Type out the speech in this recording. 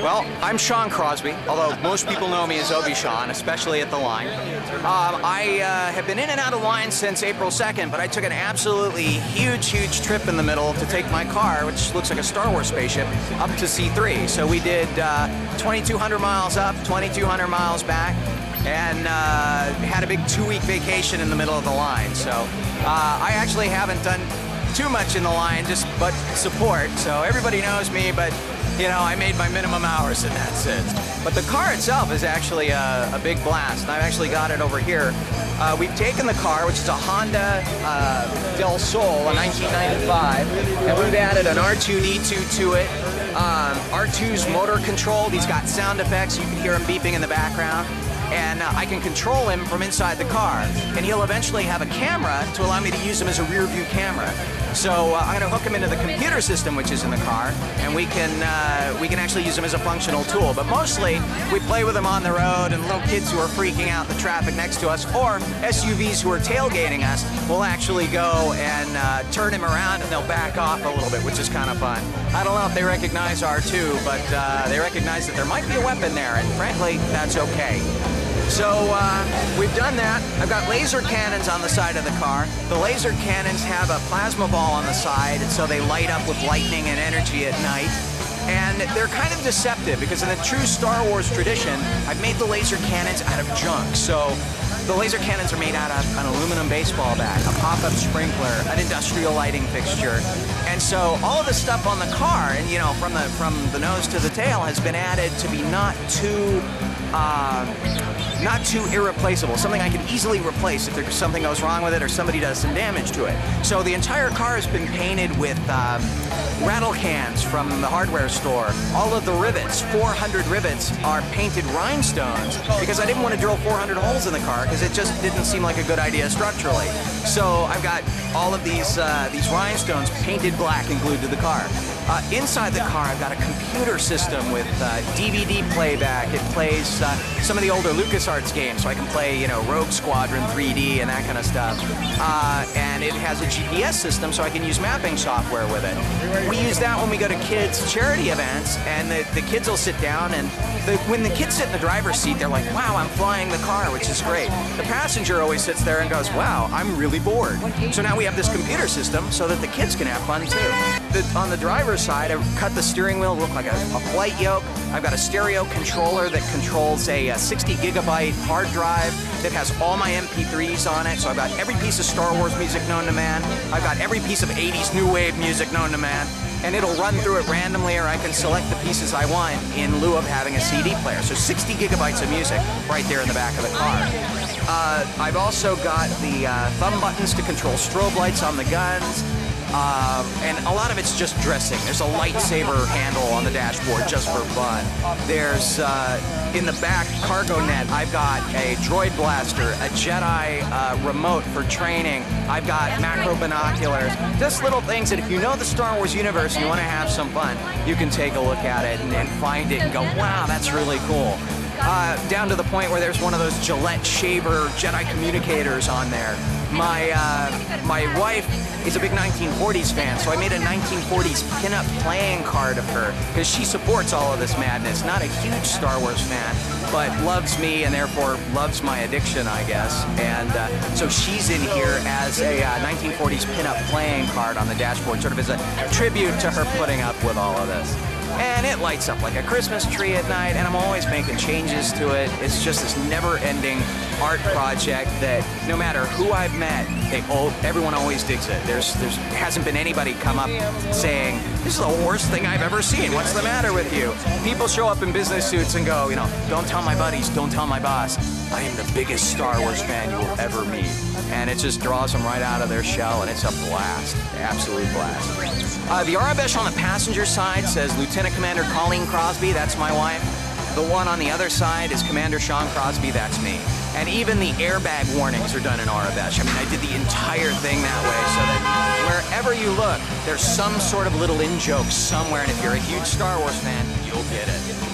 Well, I'm Shawn Crosby, although most people know me as Obi-Shawn, especially at the line. I have been in and out of line since April 2nd, but I took an absolutely huge trip in the middle to take my car, which looks like a Star Wars spaceship, up to C3. So we did 2,200 miles up, 2,200 miles back, and had a big 2-week vacation in the middle of the line. So I actually haven't done too much in the line, but support. So everybody knows me, but you know, I made my minimum hours and that's it. But the car itself is actually a big blast. And I've actually got it over here. We've taken the car, which is a Honda Del Sol, a 1995, and we've added an R2-D2 to it. R2's motor controlled. He's got sound effects. You can hear him beeping in the background. And I can control him from inside the car. And he'll eventually have a camera to allow me to use him as a rear view camera. So I'm going to hook him into the computer system, which is in the car, and we can actually use him as a functional tool. But mostly, we play with him on the road, and little kids who are freaking out in the traffic next to us, or SUVs who are tailgating us, will actually go and turn him around, and they'll back off a little bit, which is kind of fun. I don't know if they recognize R2, but they recognize that there might be a weapon there, and frankly, that's okay. So we've done that. I've got laser cannons on the side of the car. The laser cannons have a plasma ball on the side, and so they light up with lightning and energy at night. And they're kind of deceptive because in the true Star Wars tradition, I've made the laser cannons out of junk. So the laser cannons are made out of an aluminum baseball bat, a pop-up sprinkler, an industrial lighting fixture. And so all of the stuff on the car, and you know, from the nose to the tail, has been added to be not too irreplaceable, something I can easily replace if something goes wrong with it or somebody does some damage to it. So the entire car has been painted with rattle cans from the hardware store. All of the rivets, 400 rivets, are painted rhinestones because I didn't want to drill 400 holes in the car because it just didn't seem like a good idea structurally. So I've got all of these rhinestones painted black and glued to the car. Inside the car, I've got a computer system with DVD playback. It plays some of the older LucasArts games, so I can play, you know, Rogue Squadron 3D and that kind of stuff. And it has a GPS system, so I can use mapping software with it. We use that when we go to kids' charity events, and the kids will sit down, and when the kids sit in the driver's seat, they're like, wow, I'm flying the car, which is great. The passenger always sits there and goes, wow, I'm really bored. So now we have this computer system so that the kids can have fun too. On the driver's side, I've cut the steering wheel to look like a flight yoke. I've got a stereo controller that controls a 60-gigabyte hard drive that has all my MP3s on it. So I've got every piece of Star Wars music known to man. I've got every piece of 80s new wave music known to man. And it'll run through it randomly, or I can select the pieces I want in lieu of having a CD player. So 60 gigabytes of music right there in the back of the car. I've also got the thumb buttons to control strobe lights on the guns. And a lot of it's just dressing. There's a lightsaber handle on the dashboard just for fun. There's, in the back cargo net, I've got a droid blaster, a Jedi remote for training. I've got macro binoculars. Just little things that if you know the Star Wars universe and you want to have some fun, you can take a look at it and find it and go, wow, that's really cool. Down to the point where there's one of those Gillette shaver Jedi communicators on there. My wife is a big 1940s fan, so I made a 1940s pinup playing card of her because she supports all of this madness. Not a huge Star Wars fan, but loves me and therefore loves my addiction, I guess. And so she's in here as a 1940s pinup playing card on the dashboard, sort of as a tribute to her putting up with all of this. And it lights up like a Christmas tree at night, and I'm always making changes to it. It's just this never-ending art project that no matter who I've met, everyone always digs it. There hasn't been anybody come up saying, this is the worst thing I've ever seen. What's the matter with you? People show up in business suits and go, you know, don't tell my buddies, don't tell my boss. I am the biggest Star Wars fan you will ever meet. And it just draws them right out of their shell, and it's a blast, absolute blast. The Arabesh on the passenger side says Lieutenant Commander Colleen Crosby, that's my wife. The one on the other side is Commander Shawn Crosby, that's me. And even the airbag warnings are done in Arabesh. I mean, I did the entire thing that way so that wherever you look, there's some sort of little in-joke somewhere, and if you're a huge Star Wars fan, you'll get it.